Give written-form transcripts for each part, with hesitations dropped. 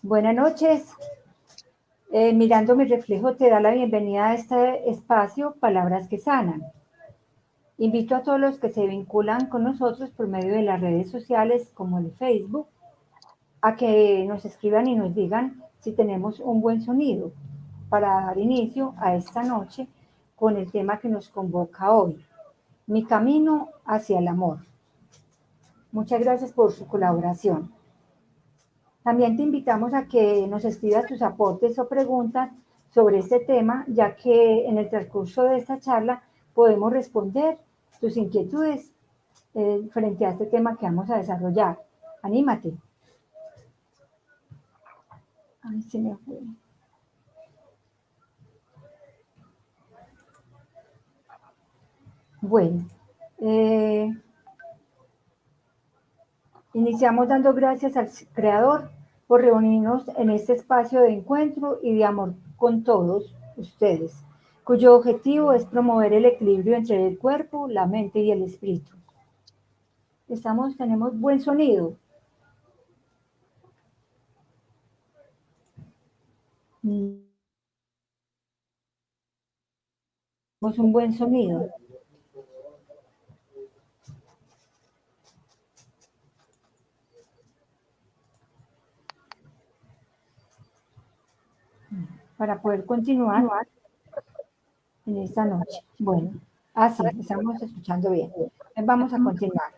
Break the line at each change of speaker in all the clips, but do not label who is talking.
Buenas noches. Mirando mi reflejo te da la bienvenida a este espacio Palabras que Sanan. Invito a todos los que se vinculan con nosotros por medio de las redes sociales como el Facebook a que nos escriban y nos digan si tenemos un buen sonido para dar inicio a esta noche con el tema que nos convoca hoy, mi camino hacia el amor. Muchas gracias por su colaboración. También te invitamos a que nos escribas tus aportes o preguntas sobre este tema, ya que en el transcurso de esta charla podemos responder tus inquietudes frente a este tema que vamos a desarrollar. Anímate. Ay, se me fue. Bueno, iniciamos dando gracias al Creador por reunirnos en este espacio de encuentro y de amor con todos ustedes, cuyo objetivo es promover el equilibrio entre el cuerpo, la mente y el espíritu. Tenemos buen sonido. Tenemos un buen sonido. Para poder continuar en esta noche. Bueno, así, estamos escuchando bien. Vamos a continuar.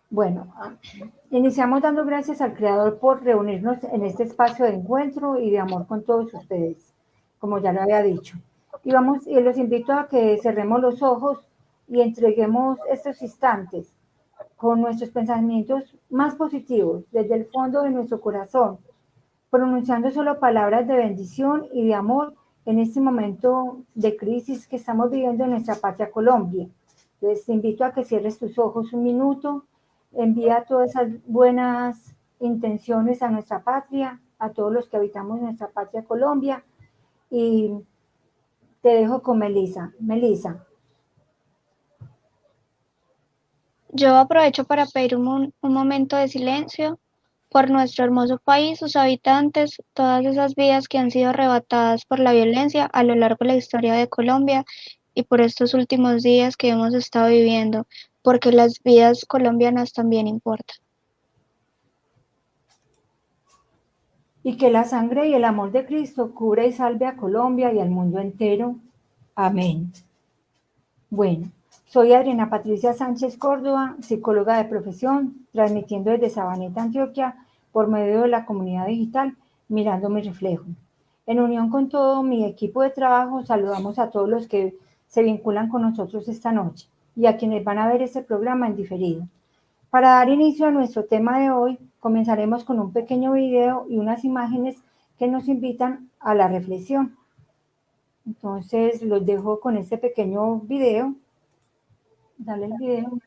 Bueno, iniciamos dando gracias al Creador por reunirnos en este espacio de encuentro y de amor con todos ustedes, como ya lo había dicho. Y los invito a que cerremos los ojos y entreguemos estos instantes con nuestros pensamientos más positivos desde el fondo de nuestro corazón, pronunciando solo palabras de bendición y de amor en este momento de crisis que estamos viviendo en nuestra patria Colombia. Les invito a que cierres tus ojos un minuto, envía todas esas buenas intenciones a nuestra patria, a todos los que habitamos nuestra patria Colombia, y te dejo con Melisa. Melisa.
Yo aprovecho para pedir un momento de silencio por nuestro hermoso país, sus habitantes, todas esas vidas que han sido arrebatadas por la violencia a lo largo de la historia de Colombia y por estos últimos días que hemos estado viviendo, porque las vidas colombianas también importan.
Y que la sangre y el amor de Cristo cubra y salve a Colombia y al mundo entero. Amén. Bueno, soy Adriana Patricia Sánchez Córdoba, psicóloga de profesión, transmitiendo desde Sabaneta, Antioquia, por medio de la comunidad digital Mirando mi Reflejo. En unión con todo mi equipo de trabajo, saludamos a todos los que se vinculan con nosotros esta noche y a quienes van a ver este programa en diferido. Para dar inicio a nuestro tema de hoy, comenzaremos con un pequeño video y unas imágenes que nos invitan a la reflexión. Entonces, los dejo con este pequeño video. Dale el video.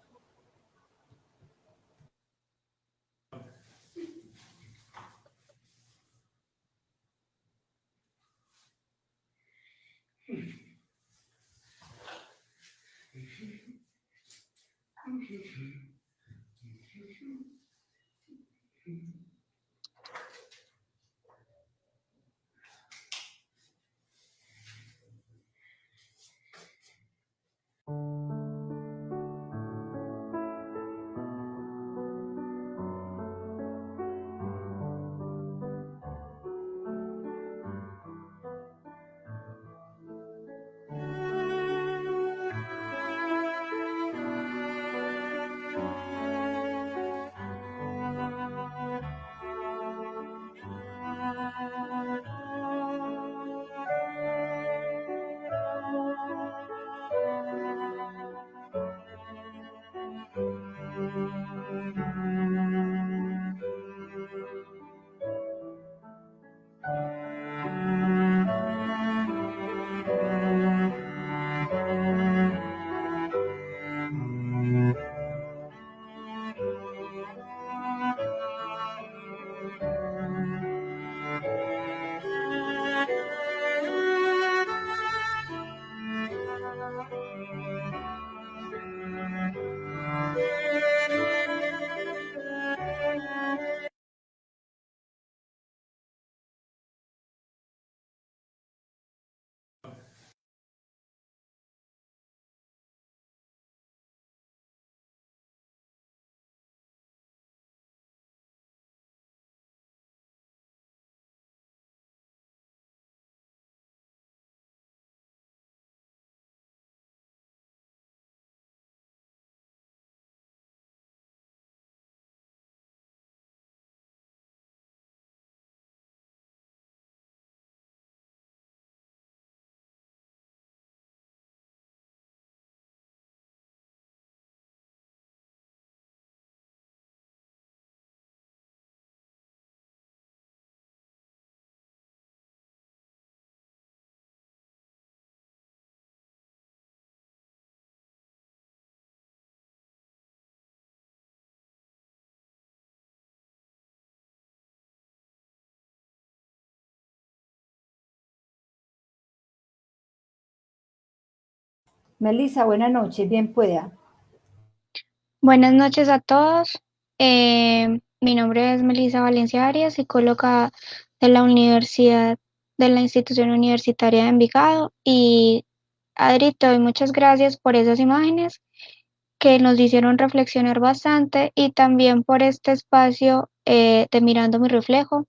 Melissa, buenas noches, bien pueda.
Buenas noches a todos. Mi nombre es Melissa Valencia Arias, psicóloga de la Universidad, de la Institución Universitaria de Envigado. Y Adri, te doy muchas gracias por esas imágenes que nos hicieron reflexionar bastante y también por este espacio de Mirando mi reflejo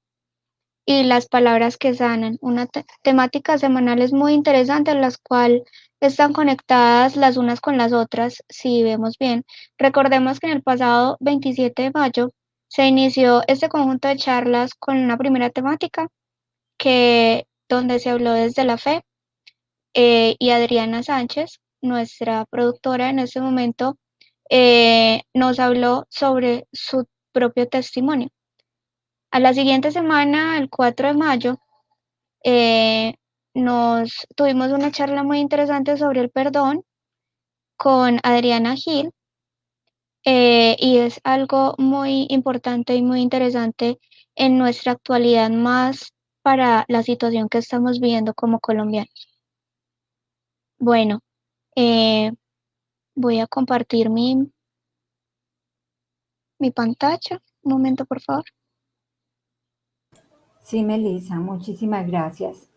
y las palabras que sanan, una temática semanales muy interesante, las cuales están conectadas las unas con las otras, si vemos bien. Recordemos que en el pasado 27 de mayo se inició este conjunto de charlas con una primera temática donde se habló desde la fe, y Adriana Sánchez, nuestra productora en este momento, nos habló sobre su propio testimonio. A la siguiente semana, el 4 de mayo, eh, nos tuvimos una charla muy interesante sobre el perdón con Adriana Gil, y es algo muy importante y muy interesante en nuestra actualidad, más para la situación que estamos viviendo como colombianos. Bueno, eh, voy a compartir mi pantalla. Un momento, por favor.
Sí, Melissa, muchísimas gracias.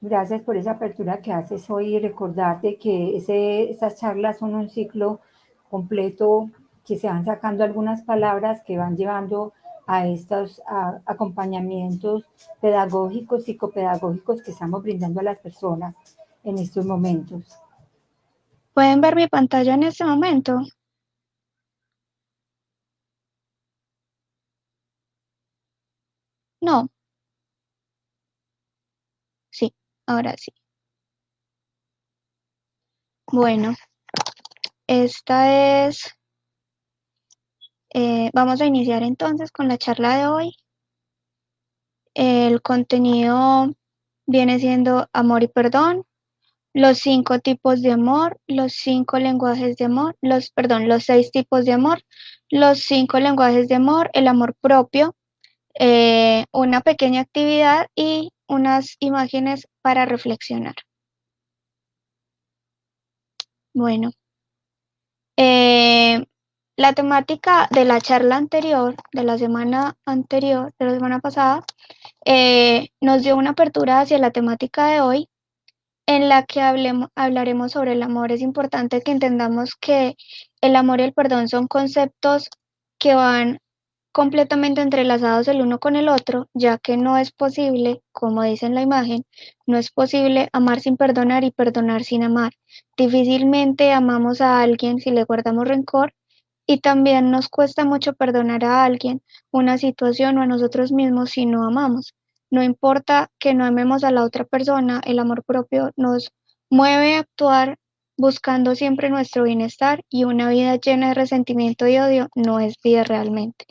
Gracias por esa apertura que haces hoy y recordarte que esas charlas son un ciclo completo que se van sacando algunas palabras que van llevando a estos acompañamientos pedagógicos, psicopedagógicos que estamos brindando a las personas en estos momentos.
¿Pueden ver mi pantalla en este momento? No. Sí, ahora sí. Bueno, vamos a iniciar entonces con la charla de hoy. El contenido viene siendo amor y perdón, los 5 tipos de amor, los 5 lenguajes de amor, los 6 tipos de amor, los 5 lenguajes de amor, el amor propio, una pequeña actividad y unas imágenes para reflexionar. Bueno, la temática de la charla anterior, de la semana anterior, de la semana pasada, nos dio una apertura hacia la temática de hoy, en la que hablaremos sobre el amor. Es importante que entendamos que el amor y el perdón son conceptos que van completamente entrelazados el uno con el otro, ya que no es posible, como dice en la imagen, no es posible amar sin perdonar y perdonar sin amar. Difícilmente amamos a alguien si le guardamos rencor, y también nos cuesta mucho perdonar a alguien, una situación o a nosotros mismos si no amamos. No importa que no amemos a la otra persona, el amor propio nos mueve a actuar buscando siempre nuestro bienestar, y una vida llena de resentimiento y odio no es vida realmente.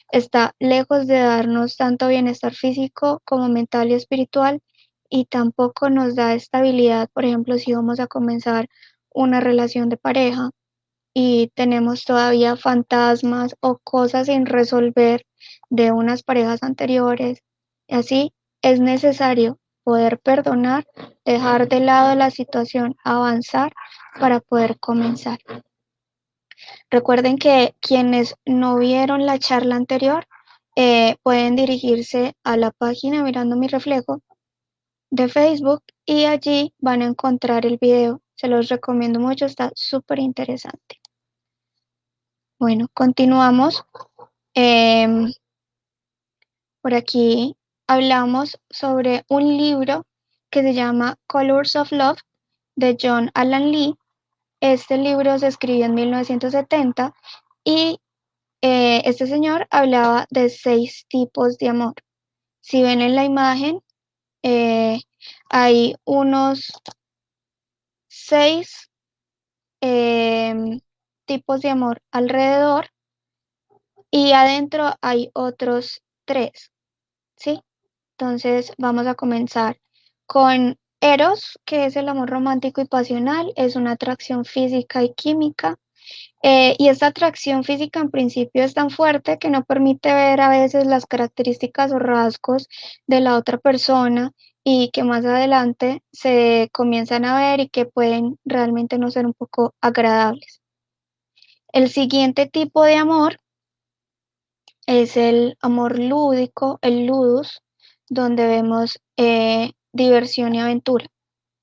Está lejos de darnos tanto bienestar físico como mental y espiritual, y tampoco nos da estabilidad. Por ejemplo, si vamos a comenzar una relación de pareja y tenemos todavía fantasmas o cosas sin resolver de unas parejas anteriores. Así es necesario poder perdonar, dejar de lado la situación, avanzar para poder comenzar. Recuerden que quienes no vieron la charla anterior, pueden dirigirse a la página Mirando mi reflejo de Facebook, y allí van a encontrar el video. Se los recomiendo mucho, está súper interesante. Bueno, continuamos. Por aquí hablamos sobre un libro que se llama Colors of Love, de John Alan Lee. Este libro se escribió en 1970, y este señor hablaba de 6 tipos de amor. Si ven en la imagen, hay unos 6 tipos de amor alrededor, y adentro hay otros 3, ¿sí? Entonces vamos a comenzar con Eros, que es el amor romántico y pasional. Es una atracción física y química. Y esta atracción física en principio es tan fuerte que no permite ver a veces las características o rasgos de la otra persona, y que más adelante se comienzan a ver y que pueden realmente no ser un poco agradables. El siguiente tipo de amor es el amor lúdico, el ludus, donde vemos diversión y aventura.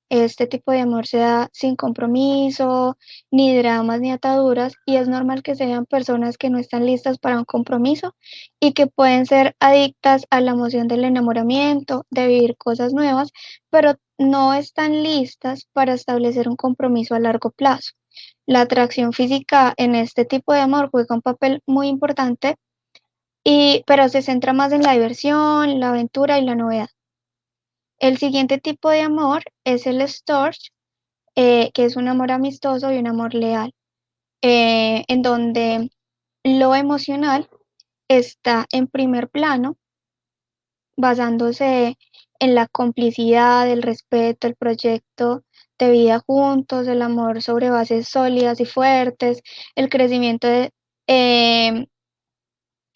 Este tipo de amor se da sin compromiso, ni dramas ni ataduras, y es normal que sean personas que no están listas para un compromiso y que pueden ser adictas a la emoción del enamoramiento, de vivir cosas nuevas, pero no están listas para establecer un compromiso a largo plazo. La atracción física en este tipo de amor juega un papel muy importante, pero se centra más en la diversión, la aventura y la novedad. El siguiente tipo de amor es el storge, que es un amor amistoso y un amor leal, en donde lo emocional está en primer plano, basándose en la complicidad, el respeto, el proyecto de vida juntos, el amor sobre bases sólidas y fuertes, el crecimiento, eh,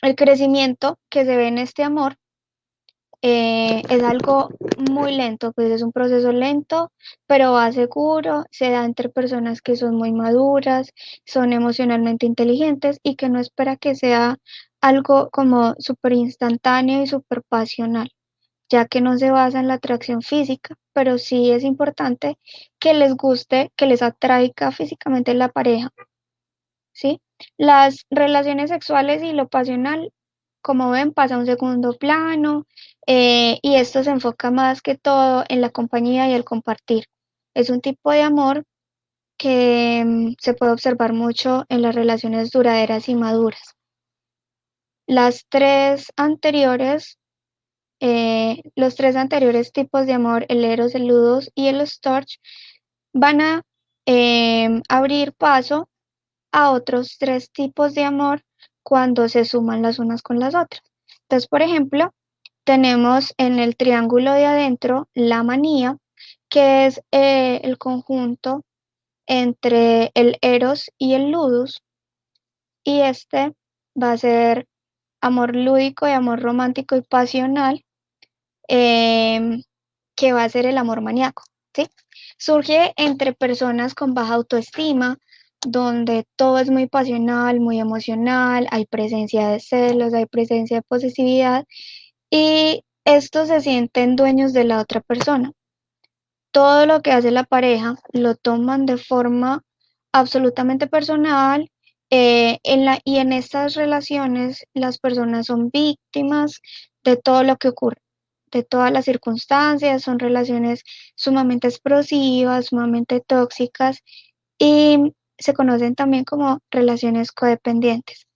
el crecimiento que se ve en este amor. Es algo muy lento, pues es un proceso lento, pero va seguro, se da entre personas que son muy maduras, son emocionalmente inteligentes y que no espera que sea algo como súper instantáneo y súper pasional, ya que no se basa en la atracción física, pero sí es importante que les guste, que les atraiga físicamente la pareja, ¿sí? Las relaciones sexuales y lo pasional, como ven, pasa a un segundo plano, y esto se enfoca más que todo en la compañía y el compartir. Es un tipo de amor que se puede observar mucho en las relaciones duraderas y maduras. Las tres anteriores, los tres anteriores tipos de amor, el eros, el ludus y el storge, van a abrir paso a otros tres tipos de amor cuando se suman las unas con las otras. Entonces, por ejemplo, tenemos en el triángulo de adentro la manía, que es el conjunto entre el eros y el ludus, y este va a ser amor lúdico y amor romántico y pasional, em, que va a ser el amor maníaco, ¿sí? Surge entre personas con baja autoestima, donde todo es muy pasional, muy emocional, hay presencia de celos, hay presencia de posesividad y estos se sienten dueños de la otra persona. Todo lo que hace la pareja lo toman de forma absolutamente personal, y en estas relaciones las personas son víctimas de todo lo que ocurre, de todas las circunstancias, son relaciones sumamente explosivas, sumamente tóxicas y se conocen también como relaciones codependientes.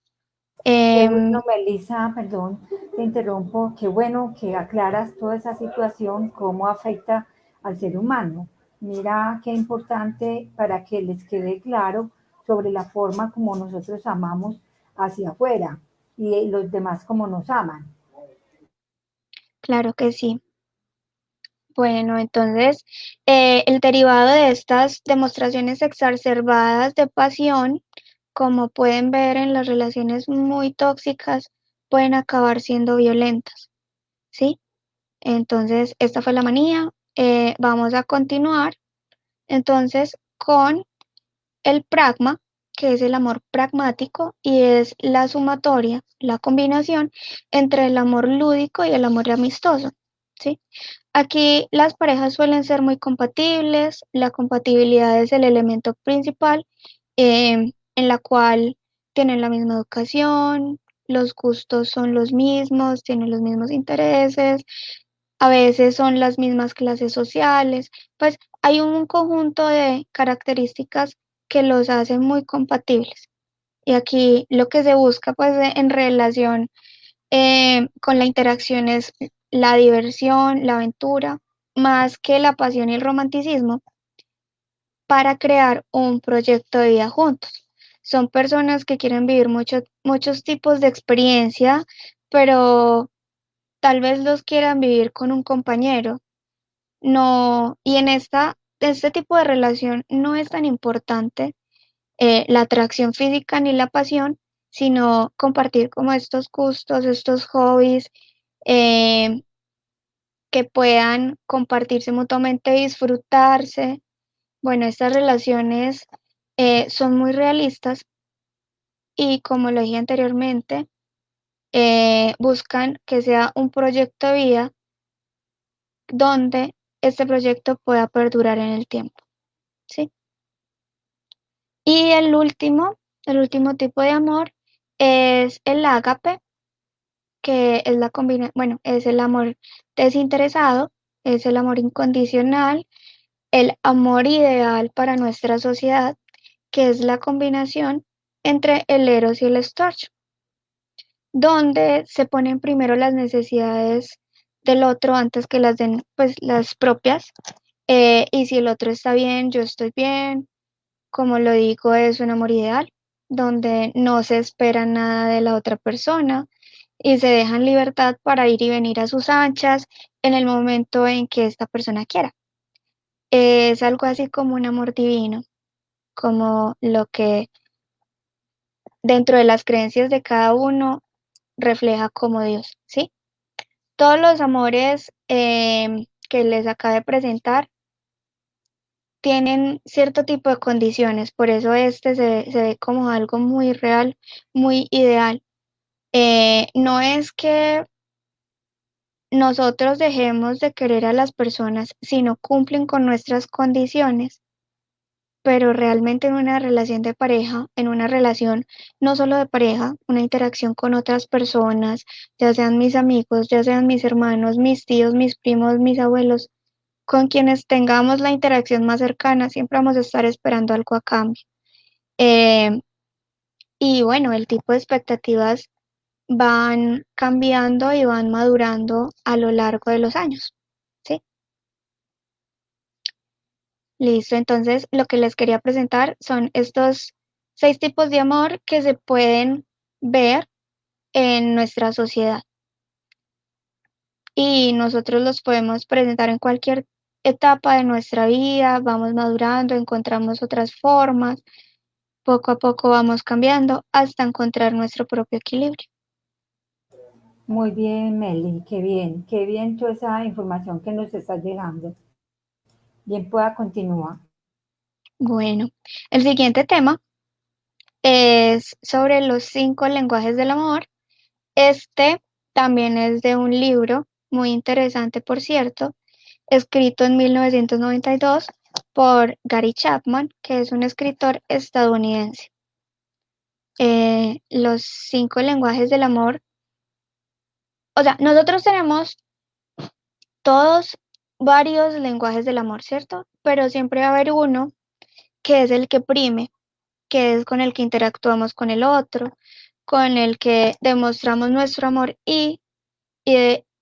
Qué
Em,
bueno, Melissa, perdón, te interrumpo. Qué bueno que aclaras toda esa situación, cómo afecta al ser humano. Mira qué importante para que les quede claro sobre la forma como nosotros amamos hacia afuera y los demás como nos aman.
claro que sí. Bueno, entonces, el derivado de estas demostraciones exacerbadas de pasión, como pueden ver en las relaciones muy tóxicas, pueden acabar siendo violentas, ¿sí? Entonces, esta fue la manía. Vamos a continuar entonces con el pragma, que es el amor pragmático y es la sumatoria, la combinación entre el amor lúdico y el amor amistoso, ¿sí? Aquí las parejas suelen ser muy compatibles, la compatibilidad es el elemento principal, en la cual tienen la misma educación, los gustos son los mismos, tienen los mismos intereses, a veces son las mismas clases sociales, pues hay un conjunto de características que los hacen muy compatibles. Y aquí lo que se busca pues en relación con la interacción es la diversión, la aventura, más que la pasión y el romanticismo, para crear un proyecto de vida juntos. Son personas que quieren vivir muchos tipos de experiencia, pero tal vez los quieran vivir con un compañero. No, y en este tipo de relación no es tan importante la atracción física ni la pasión, sino compartir como estos gustos, estos hobbies, eh, que puedan compartirse mutuamente, disfrutarse. Bueno, estas relaciones son muy realistas y como lo dije anteriormente, buscan que sea un proyecto de vida donde este proyecto pueda perdurar en el tiempo, ¿sí? Y el último tipo de amor es el ágape, que es bueno, es el amor desinteresado, es el amor incondicional, el amor ideal para nuestra sociedad, que es la combinación entre el eros y el storge, donde se ponen primero las necesidades del otro antes que pues, las propias. Y si el otro está bien, yo estoy bien. Como lo digo, es un amor ideal, donde no se espera nada de la otra persona y se dejan libertad para ir y venir a sus anchas en el momento en que esta persona quiera. Es algo así como un amor divino, como lo que dentro de las creencias de cada uno refleja como Dios, ¿sí? Todos los amores que les acabo de presentar tienen cierto tipo de condiciones, por eso este se ve como algo muy real, muy ideal. No es que nosotros dejemos de querer a las personas si no cumplen con nuestras condiciones, pero realmente en una relación de pareja, en una relación no solo de pareja, una interacción con otras personas, ya sean mis amigos, ya sean mis hermanos, mis tíos, mis primos, mis abuelos, con quienes tengamos la interacción más cercana, siempre vamos a estar esperando algo a cambio. Eh, y bueno, el tipo de expectativas van cambiando y van madurando a lo largo de los años, ¿sí? Listo, entonces lo que les quería presentar son estos 6 tipos de amor que se pueden ver en nuestra sociedad y nosotros los podemos presentar en cualquier etapa de nuestra vida, vamos madurando, encontramos otras formas, poco a poco vamos cambiando hasta encontrar nuestro propio equilibrio.
Muy bien, Meli, qué bien toda esa información que nos está llegando. Bien, pueda continuar.
Bueno, el siguiente tema es sobre los 5 lenguajes del amor. Este también es de un libro muy interesante, por cierto, escrito en 1992 por Gary Chapman, que es un escritor estadounidense. Los 5 lenguajes del amor, o sea, nosotros tenemos todos varios lenguajes del amor, ¿cierto? Pero siempre va a haber uno que es el que prime, que es con el que interactuamos con el otro, con el que demostramos nuestro amor e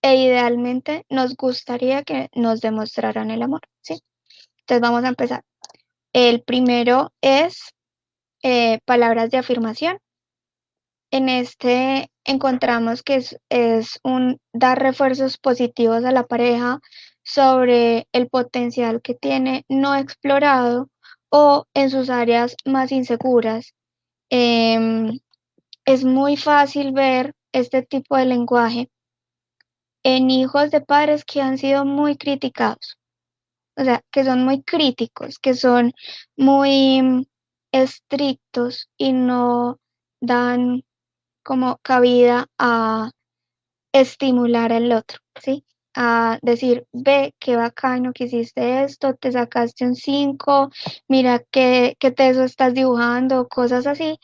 idealmente nos gustaría que nos demostraran el amor, ¿sí? Entonces vamos a empezar. El primero es palabras de afirmación. En este encontramos que es un dar refuerzos positivos a la pareja sobre el potencial que tiene no explorado o en sus áreas más inseguras. Em, es muy fácil ver este tipo de lenguaje en hijos de padres que han sido muy criticados, o sea, que son muy críticos, que son muy estrictos y no dan como cabida a estimular al otro, ¿sí? A decir, ve, qué bacano que hiciste esto, te sacaste un 5, mira qué teso estás dibujando, cosas así.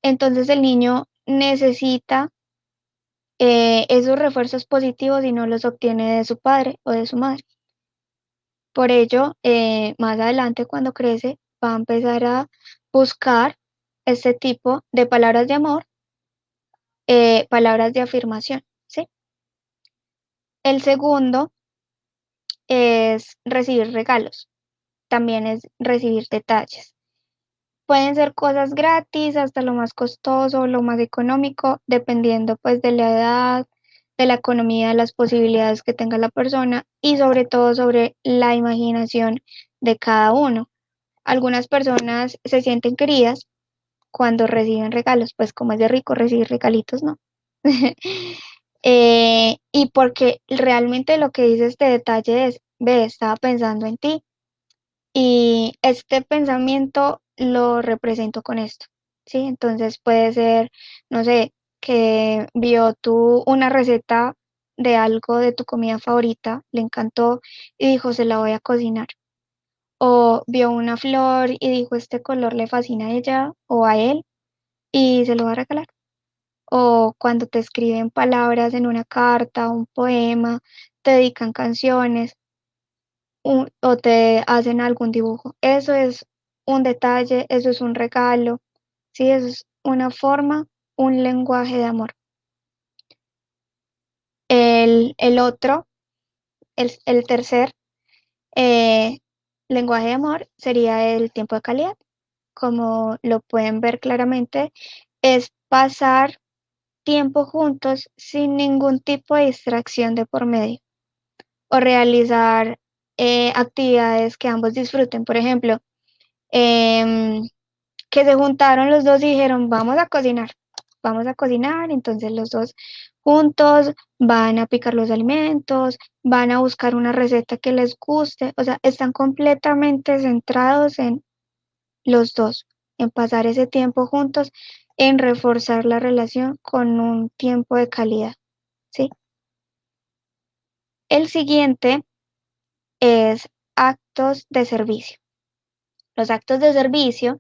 Entonces el niño necesita esos refuerzos positivos y no los obtiene de su padre o de su madre. Por ello, más adelante cuando crece, va a empezar a buscar este tipo de palabras de amor, palabras de afirmación, ¿sí? El segundo es recibir regalos, también es recibir detalles. Pueden ser cosas gratis hasta lo más costoso, lo más económico, dependiendo pues de la edad, de la economía, de las posibilidades que tenga la persona y sobre todo sobre la imaginación de cada uno. Algunas personas se sienten queridas cuando reciben regalos, pues como es de rico recibir regalitos, ¿no? Y porque realmente lo que dice este detalle es, ve, estaba pensando en ti y este pensamiento lo represento con esto, ¿sí? Entonces puede ser, no sé, que vio tú una receta de algo de tu comida favorita, le encantó y dijo, se la voy a cocinar. O vio una flor y dijo, este color le fascina a ella o a él y se lo va a regalar. O cuando te escriben palabras en una carta, un poema, te dedican canciones o te hacen algún dibujo. Eso es un detalle, eso es un regalo, ¿sí? Eso es una forma, un lenguaje de amor. El otro, el tercer eh, lenguaje de amor sería el tiempo de calidad. Como lo pueden ver claramente, es pasar tiempo juntos sin ningún tipo de distracción de por medio o realizar actividades que ambos disfruten. Por ejemplo, em, que se juntaron los dos y dijeron, vamos a cocinar, entonces los dos juntos van a picar los alimentos, van a buscar una receta que les guste, o sea, están completamente centrados en los dos, en pasar ese tiempo juntos, en reforzar la relación con un tiempo de calidad, ¿sí? El siguiente es actos de servicio. Los actos de servicio,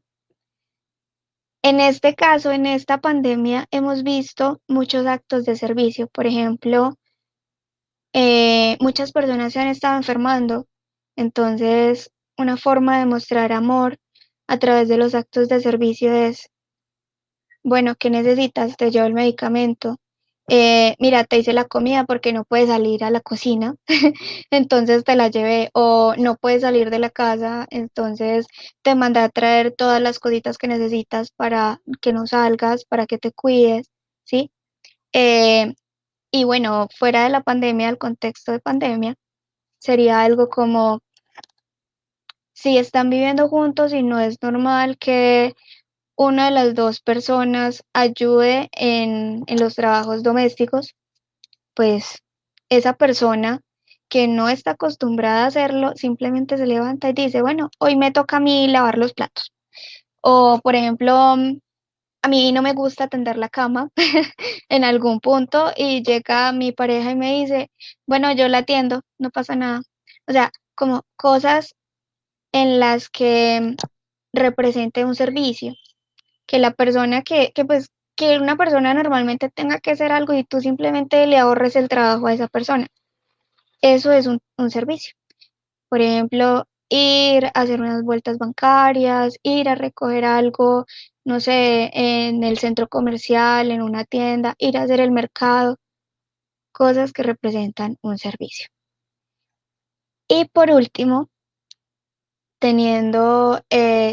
en este caso, en esta pandemia, hemos visto muchos actos de servicio. Por ejemplo, muchas personas se han estado enfermando, entonces una forma de mostrar amor a través de los actos de servicio es, bueno, ¿qué necesitas? Te llevo el medicamento. Mira, te hice la comida porque no puedes salir a la cocina, entonces te la llevé. O no puedes salir de la casa, entonces te mandé a traer todas las cositas que necesitas para que no salgas, para que te cuides, ¿sí? Eh, y bueno, fuera de la pandemia, el contexto de pandemia, sería algo como si están viviendo juntos y no es normal que una de las dos personas ayude en los trabajos domésticos, pues esa persona que no está acostumbrada a hacerlo simplemente se levanta y dice, bueno, hoy me toca a mí lavar los platos. O, por ejemplo, a mí no me gusta tender la cama en algún punto y llega mi pareja y me dice, bueno, yo la atiendo, no pasa nada. O sea, como cosas en las que represente un servicio que la persona pues, que una persona normalmente tenga que hacer algo y tú simplemente le ahorres el trabajo a esa persona. Eso es un servicio. Por ejemplo, ir a hacer unas vueltas bancarias, ir a recoger algo, no sé, en el centro comercial, en una tienda, ir a hacer el mercado, cosas que representan un servicio. Y por último, teniendo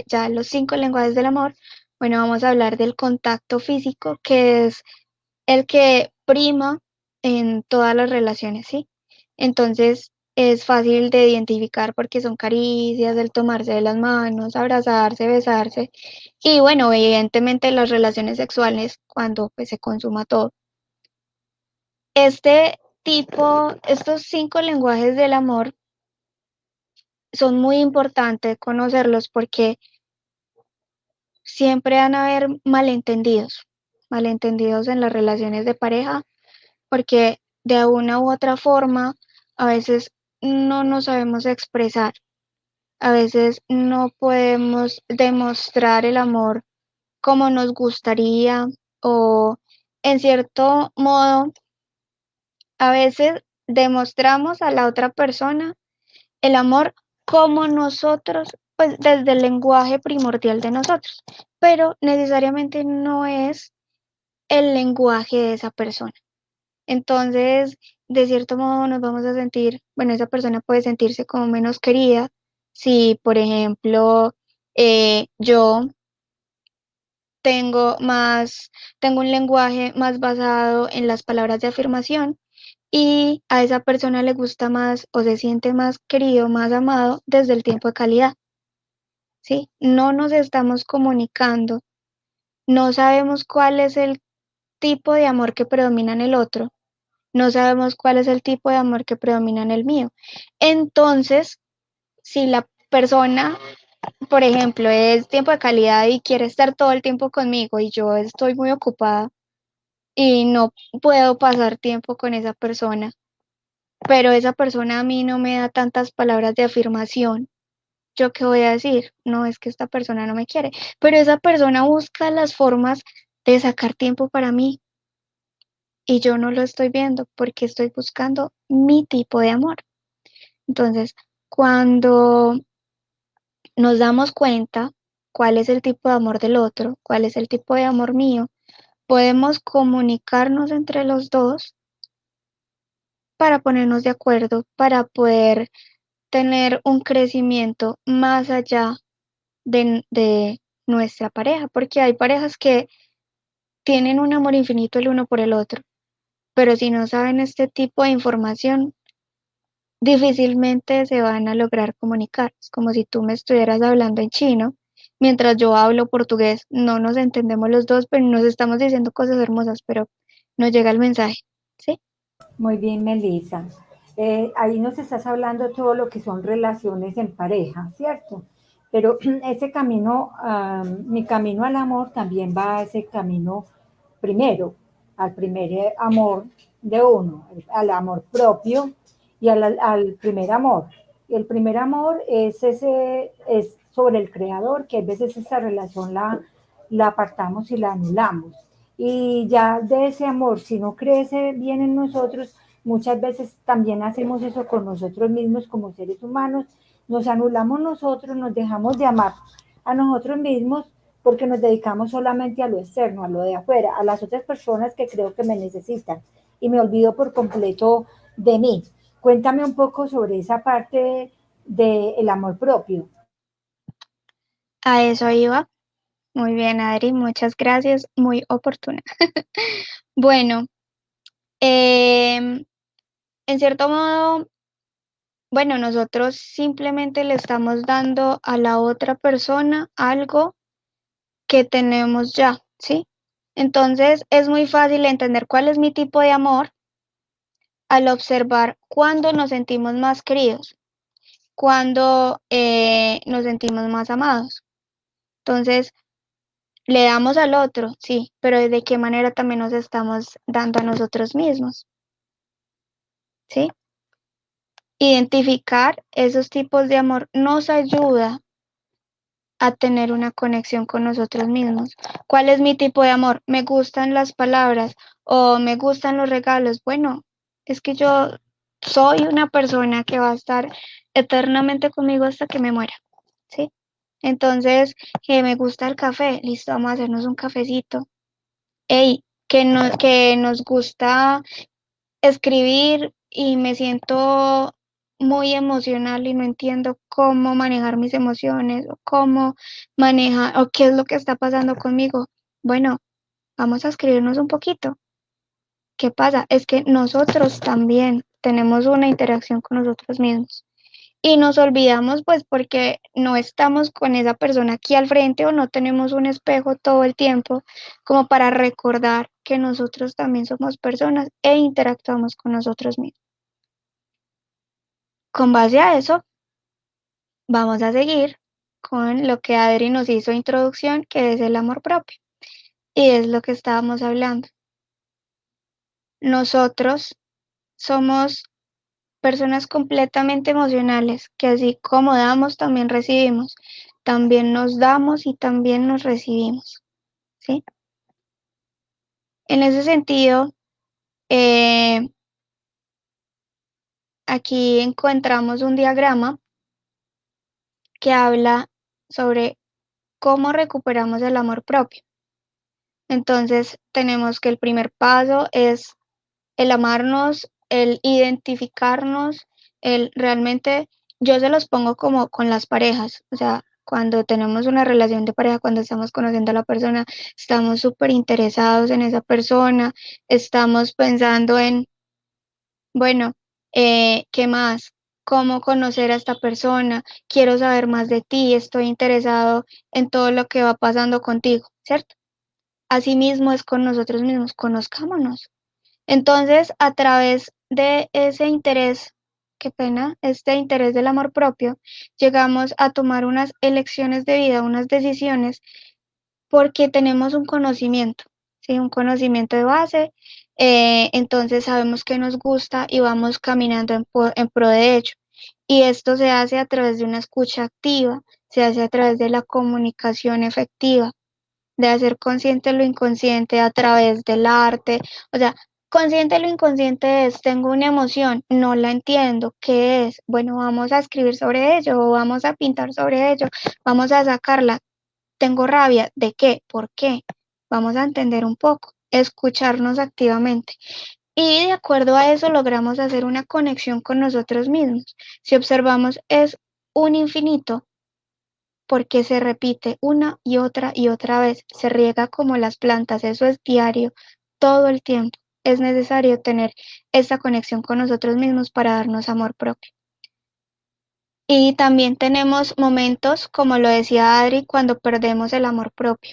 ya los 5 lenguajes del amor, bueno, vamos a hablar del contacto físico, que es el que prima en todas las relaciones, ¿sí? Entonces es fácil de identificar porque son caricias, el tomarse de las manos, abrazarse, besarse y bueno, evidentemente las relaciones sexuales cuando pues se consuma todo. Estos 5 lenguajes del amor son muy importantes conocerlos porque siempre van a haber malentendidos en las relaciones de pareja porque de una u otra forma a veces no nos sabemos expresar, a veces no podemos demostrar el amor como nos gustaría o en cierto modo a veces demostramos a la otra persona el amor como nosotros, pues desde el lenguaje primordial de nosotros, pero necesariamente no es el lenguaje de esa persona. Entonces, de cierto modo nos vamos a sentir, bueno, esa persona puede sentirse como menos querida si, por ejemplo, yo tengo más, tengo un lenguaje más basado en las palabras de afirmación y a esa persona le gusta más o se siente más querido, más amado desde el tiempo de calidad, ¿sí? No nos estamos comunicando, no sabemos cuál es el tipo de amor que predomina en el otro no sabemos cuál es el tipo de amor que predomina en el mío. Entonces, si la persona, por ejemplo, es tiempo de calidad y quiere estar todo el tiempo conmigo y yo estoy muy ocupada y no puedo pasar tiempo con esa persona, pero esa persona a mí no me da tantas palabras de afirmación, ¿yo qué voy a decir? No, es que esta persona no me quiere, pero esa persona busca las formas de sacar tiempo para mí y yo no lo estoy viendo porque estoy buscando mi tipo de amor. Entonces, cuando nos damos cuenta cuál es el tipo de amor del otro, cuál es el tipo de amor mío, podemos comunicarnos entre los dos para ponernos de acuerdo, para poder tener un crecimiento más allá de nuestra pareja, porque hay parejas que tienen un amor infinito el uno por el otro, pero si no saben este tipo de información, difícilmente se van a lograr comunicar. Es como si tú me estuvieras hablando en chino, mientras yo hablo portugués, no nos entendemos los dos, pero nos estamos diciendo cosas hermosas, pero no llega el mensaje, ¿sí?
Muy bien, Melissa. Ahí nos estás hablando todo lo que son relaciones en pareja, ¿cierto? Pero ese camino, mi camino al amor también va a ese camino primero, al primer amor de uno, al amor propio y al primer amor. Y el primer amor es sobre el creador, que a veces esa relación la apartamos y la anulamos. Y ya de ese amor, si no crece bien en nosotros, muchas veces también hacemos eso con nosotros mismos como seres humanos, nos anulamos nosotros, nos dejamos de amar a nosotros mismos porque nos dedicamos solamente a lo externo, a lo de afuera, a las otras personas que creo que me necesitan y me olvido por completo de mí. Cuéntame un poco sobre esa parte del amor propio.
A eso iba. Muy bien, Adri, muchas gracias, muy oportuna. Bueno, en cierto modo, bueno, nosotros simplemente le estamos dando a la otra persona algo que tenemos ya, ¿sí? Entonces es muy fácil entender cuál es mi tipo de amor al observar cuándo nos sentimos más queridos, cuándo nos sentimos más amados. Entonces, le damos al otro, sí, pero ¿de qué manera también nos estamos dando a nosotros mismos? ¿Sí? Identificar esos tipos de amor nos ayuda a tener una conexión con nosotros mismos. ¿Cuál es mi tipo de amor? ¿Me gustan las palabras o me gustan los regalos? Bueno, es que yo soy una persona que va a estar eternamente conmigo hasta que me muera, ¿sí? Entonces, que me gusta el café, listo, vamos a hacernos un cafecito. Ey, que nos gusta escribir y me siento muy emocional y no entiendo cómo manejar mis emociones o cómo manejar o qué es lo que está pasando conmigo. Bueno, vamos a escribirnos un poquito. ¿Qué pasa? Es que nosotros también tenemos una interacción con nosotros mismos y nos olvidamos pues porque no estamos con esa persona aquí al frente o no tenemos un espejo todo el tiempo como para recordar que nosotros también somos personas e interactuamos con nosotros mismos. Con base a eso, vamos a seguir con lo que Adri nos hizo introducción, que es el amor propio. Y es lo que estábamos hablando. Nosotros somos personas completamente emocionales, que así como damos, también recibimos. También nos damos y también nos recibimos, ¿sí? En ese sentido, eh, aquí encontramos un diagrama que habla sobre cómo recuperamos el amor propio. Entonces, tenemos que el primer paso es el amarnos, el identificarnos, el realmente, yo se los pongo como con las parejas, o sea, cuando tenemos una relación de pareja, cuando estamos conociendo a la persona, estamos súper interesados en esa persona, estamos pensando en, bueno, ¿qué más? ¿Cómo conocer a esta persona? Quiero saber más de ti, estoy interesado en todo lo que va pasando contigo, ¿cierto? Asimismo es con nosotros mismos, conozcámonos. Entonces, a través de ese interés, qué pena, este interés del amor propio, llegamos a tomar unas elecciones de vida, unas decisiones, porque tenemos un conocimiento, ¿sí? Un conocimiento de base, entonces sabemos que nos gusta y vamos caminando en pro de ello. Y esto se hace a través de una escucha activa, se hace a través de la comunicación efectiva, de hacer consciente lo inconsciente a través del arte. O sea, consciente lo inconsciente es, tengo una emoción, no la entiendo, ¿qué es? Bueno, vamos a escribir sobre ello, o vamos a pintar sobre ello, vamos a sacarla. Tengo rabia, ¿de qué? ¿Por qué? Vamos a entender un poco, escucharnos activamente. Y de acuerdo a eso logramos hacer una conexión con nosotros mismos. Si observamos, es un infinito porque se repite una y otra vez, se riega como las plantas, eso es diario, todo el tiempo. Es necesario tener esta conexión con nosotros mismos para darnos amor propio. Y también tenemos momentos, como lo decía Adri, cuando perdemos el amor propio.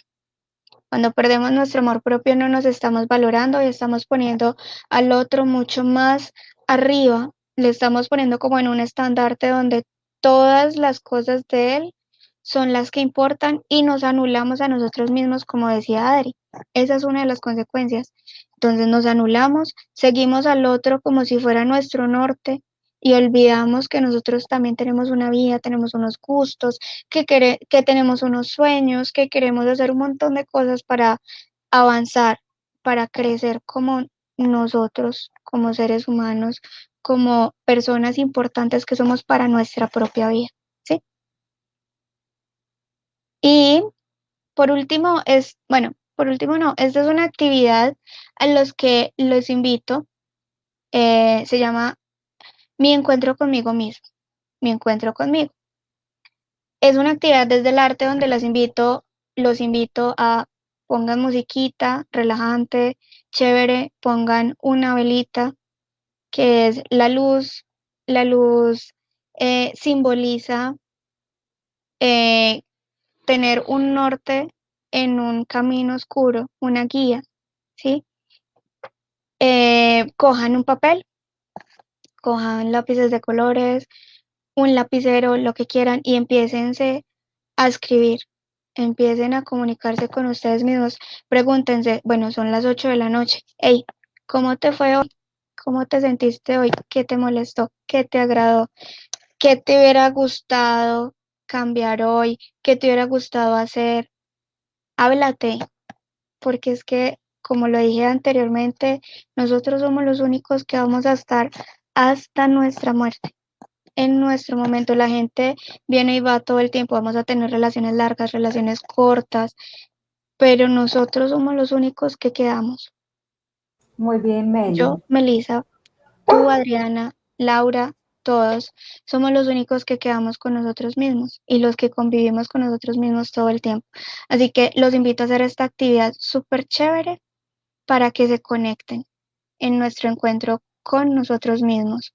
Cuando perdemos nuestro amor propio no nos estamos valorando y estamos poniendo al otro mucho más arriba, le estamos poniendo como en un estandarte donde todas las cosas de él son las que importan y nos anulamos a nosotros mismos, como decía Adri. Esa es una de las consecuencias. Entonces nos anulamos, seguimos al otro como si fuera nuestro norte y olvidamos que nosotros también tenemos una vida, tenemos unos gustos, que tenemos unos sueños, que queremos hacer un montón de cosas para avanzar, para crecer como nosotros, como seres humanos, como personas importantes que somos para nuestra propia vida, ¿sí? Y por último bueno, por último no, esta es una actividad a los que los invito, se llama Mi encuentro conmigo mismo, mi encuentro conmigo. Es una actividad desde el arte donde los invito a pongan musiquita relajante, chévere, pongan una velita, que es la luz. La luz simboliza eh, tener un norte en un camino oscuro, una guía, ¿sí? Cojan un papel, cojan lápices de colores, un lapicero, lo que quieran, y empiécense a escribir, empiecen a comunicarse con ustedes mismos, pregúntense, bueno, son las 8 de la noche, hey, ¿cómo te fue hoy? ¿Cómo te sentiste hoy? ¿Qué te molestó? ¿Qué te agradó? ¿Qué te hubiera gustado cambiar hoy? ¿Qué te hubiera gustado hacer? Háblate, porque es que, como lo dije anteriormente, nosotros somos los únicos que vamos a estar hasta nuestra muerte. En nuestro momento la gente viene y va todo el tiempo, vamos a tener relaciones largas, relaciones cortas, pero nosotros somos los únicos que quedamos.
Muy bien, Meli.
Yo, Melissa, tú, Adriana, Laura, todos somos los únicos que quedamos con nosotros mismos y los que convivimos con nosotros mismos todo el tiempo. Así que los invito a hacer esta actividad súper chévere para que se conecten en nuestro encuentro con nosotros mismos.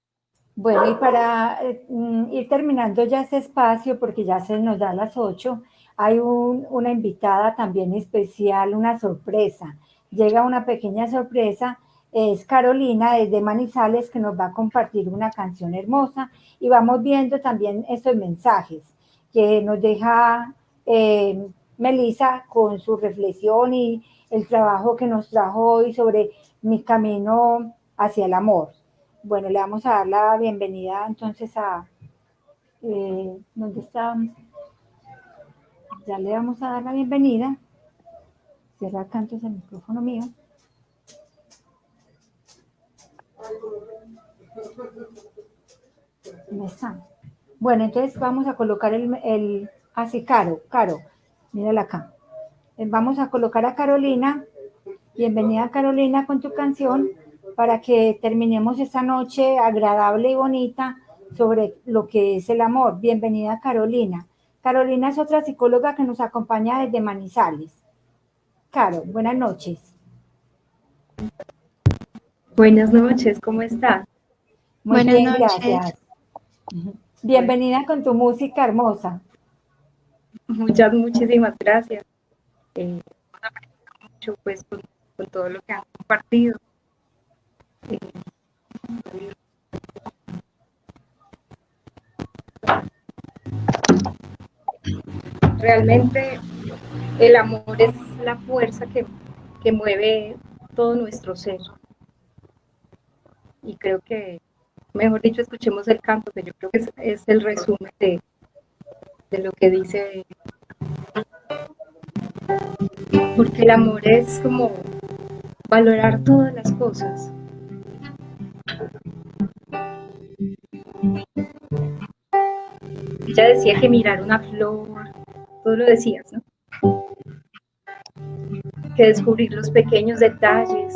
Bueno, y para ir terminando ya ese espacio, porque ya se nos da las 8, hay una invitada también especial, una sorpresa. Llega una pequeña sorpresa, es Carolina desde Manizales que nos va a compartir una canción hermosa y vamos viendo también esos mensajes que nos deja Melissa con su reflexión y el trabajo que nos trajo hoy sobre mi camino hacia el amor. Bueno, le vamos a dar la bienvenida entonces a... ¿Dónde está? Ya le vamos a dar la bienvenida. Cierra acá entonces el micrófono mío. ¿Dónde está? Bueno, entonces vamos a colocar así, Caro, mírala acá. Vamos a colocar a Carolina. Bienvenida Carolina con tu canción para que terminemos esta noche agradable y bonita sobre lo que es el amor. Bienvenida Carolina. Carolina es otra psicóloga que nos acompaña desde Manizales. Caro, buenas noches.
Buenas noches, ¿cómo está?
Muy
Buenas
bien,
noches.
gracias. Bienvenida con tu música hermosa.
Muchísimas gracias. Mucho pues con todo lo que han compartido. Realmente el amor es la fuerza que mueve todo nuestro ser. Y creo que, mejor dicho, escuchemos el canto, que yo creo que es el resumen de lo que dice, porque el amor es como valorar todas las cosas. Ella decía que mirar una flor, tú lo decías, ¿no? Que descubrir los pequeños detalles.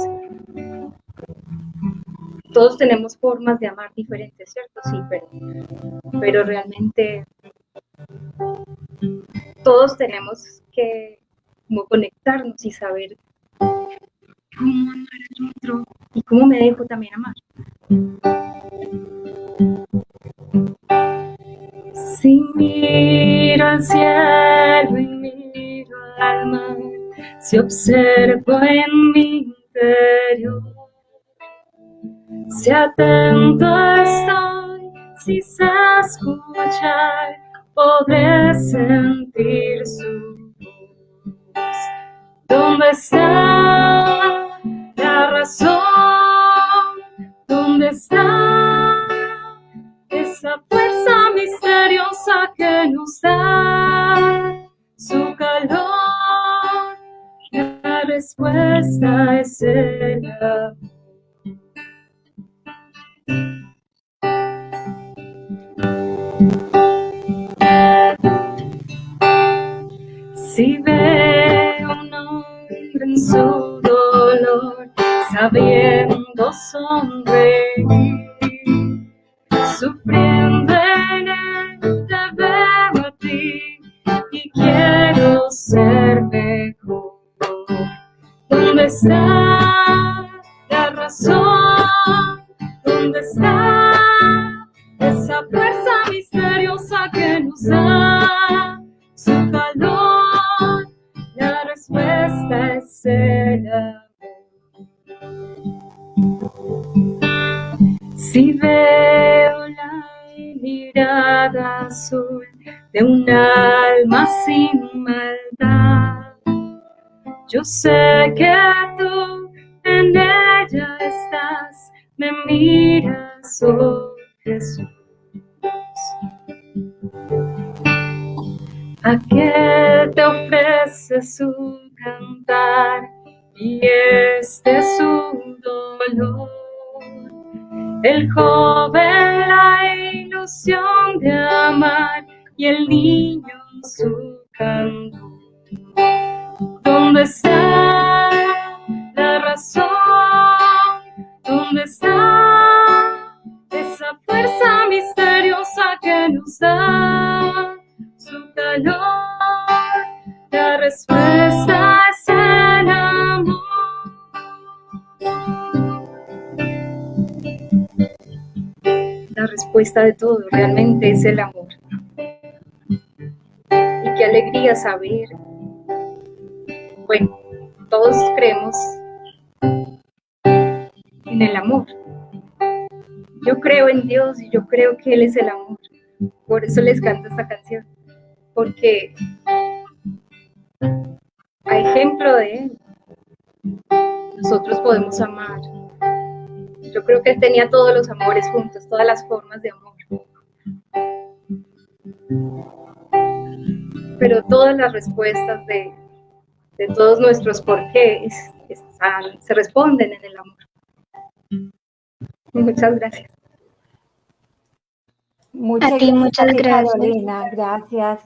Todos tenemos formas de amar diferentes, ¿cierto? Sí, pero realmente todos tenemos que como conectarnos y saber cómo amar al otro y cómo me dejo también amar. Si miro al cielo y miro al mar, si observo en mi interior, si atento estoy, si sé escuchar, podré sentir su voz. ¿Dónde está la razón? ¿Dónde está esa fuerza misteriosa que nos da su calor? La respuesta es el amor. Si veo un hombre en su dolor, sabiendo sonreír, sufriendo en él, te veo a ti y quiero ser mejor. ¿Dónde está la razón? ¿Dónde está esa fuerza misteriosa que nos da su calor? La respuesta es el amor. Si veo la mirada azul de un alma sin maldad, yo sé que tú en ella estás, me miras, oh Jesús. Aquel te ofrece su cantar y este es su dolor. El joven la ilusión de amar y el niño su canto. ¿Dónde está la razón? ¿Dónde está esa fuerza misteriosa que nos da su calor? La respuesta es el amor. La respuesta de todo realmente es el amor. Y qué alegría saber. Bueno, todos creemos en el amor. Yo creo en Dios y yo creo que Él es el amor. Por eso les canto esta canción. Porque a ejemplo de Él, nosotros podemos amar. Yo creo que Él tenía todos los amores juntos, todas las formas de amor. Pero todas las respuestas de todos nuestros porqués se responden en el amor. Muchas gracias.
Muchas
A ti, muchas gracias.
Carolina, gracias.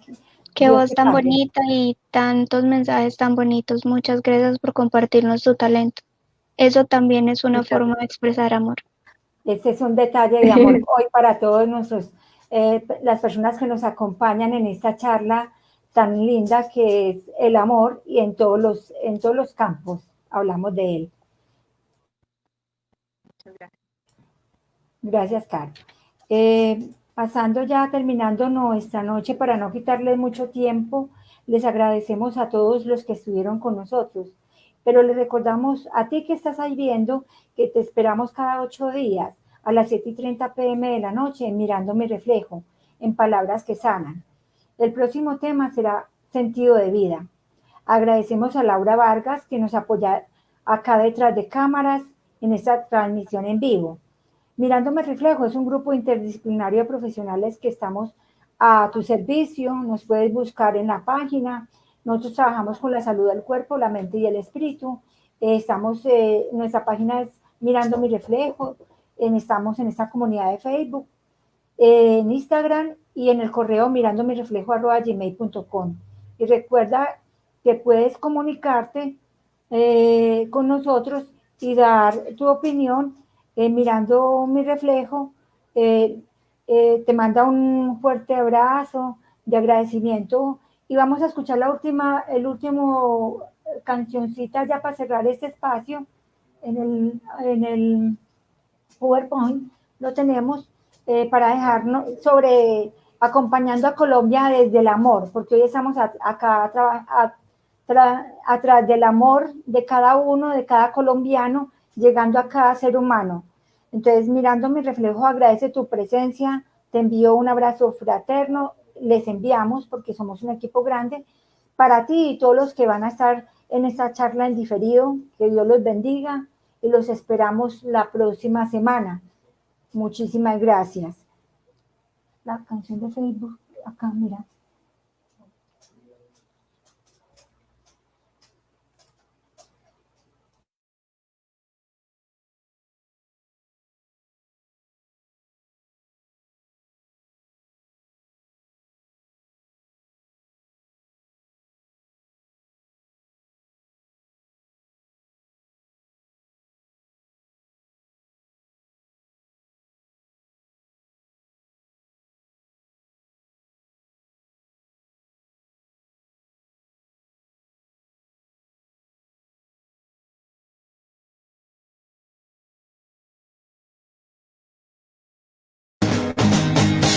Qué
Dios
voz
te
tan
pague.
bonita y tantos mensajes tan bonitos. Muchas gracias por compartirnos tu talento. Eso también es una forma de expresar amor.
Este es un detalle de amor hoy para todos nuestros, las personas que nos acompañan en esta charla tan linda que es el amor y en todos los campos hablamos de él.
Muchas gracias.
Gracias, Caro. Pasando ya, terminando nuestra noche, para no quitarles mucho tiempo, les agradecemos a todos los que estuvieron con nosotros pero le recordamos a ti que estás ahí viendo que te esperamos cada 8 días a las 7:30 p.m. de la noche en Mirando mi reflejo, en Palabras que Sanan. El próximo tema será sentido de vida. Agradecemos a Laura Vargas que nos apoya acá detrás de cámaras en esta transmisión en vivo. Mirándome Reflejo es un grupo interdisciplinario de profesionales que estamos a tu servicio. Nos puedes buscar en la página. Nosotros trabajamos con la salud del cuerpo, la mente y el espíritu. Nuestra página es Mirando mi Reflejo. Estamos en esta comunidad de Facebook, en Instagram y en el correo mirandomireflejo@gmail.com. Y recuerda que puedes comunicarte con nosotros y dar tu opinión mirando mi reflejo. eh, Te manda un fuerte abrazo de agradecimiento y vamos a escuchar el último cancioncita ya para cerrar este espacio en el PowerPoint. Lo tenemos para dejarnos sobre acompañando a Colombia desde el amor, porque hoy estamos acá atrás del amor de cada uno, de cada colombiano, llegando a cada ser humano. Entonces, mirando mi reflejo, agradece tu presencia, te envío un abrazo fraterno, les enviamos, porque somos un equipo grande, para ti y todos los que van a estar en esta charla en diferido, que Dios los bendiga y los esperamos la próxima semana. Muchísimas gracias. La canción de Facebook, acá, mira.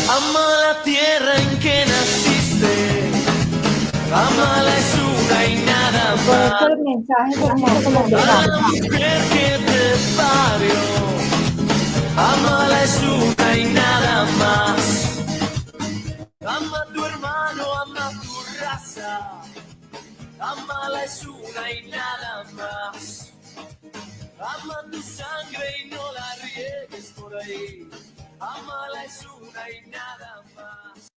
Ama la tierra en que naciste, amala es una y nada
Por
más.
estos mensajes hermosos los
A la
dejamos.
mujer que te parió, amala es una y nada más. Ama a tu hermano, ama tu raza, amala es una y nada más. Ama tu sangre y no la riegues por ahí, amala es una y nada más.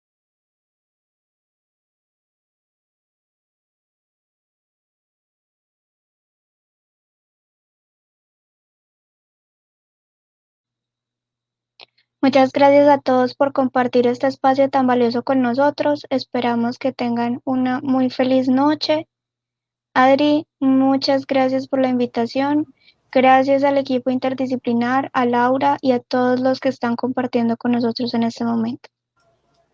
Muchas gracias a todos por compartir este espacio tan valioso con nosotros. Esperamos que tengan una muy feliz noche. Adri, muchas gracias por la invitación. Gracias al equipo interdisciplinar, a Laura y a todos los que están compartiendo con nosotros en este momento.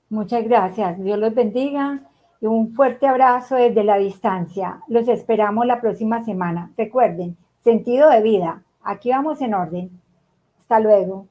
Muchas gracias. Dios los bendiga y un fuerte abrazo desde la distancia. Los esperamos la próxima semana. Recuerden, sentido de vida. Aquí vamos en orden. Hasta luego.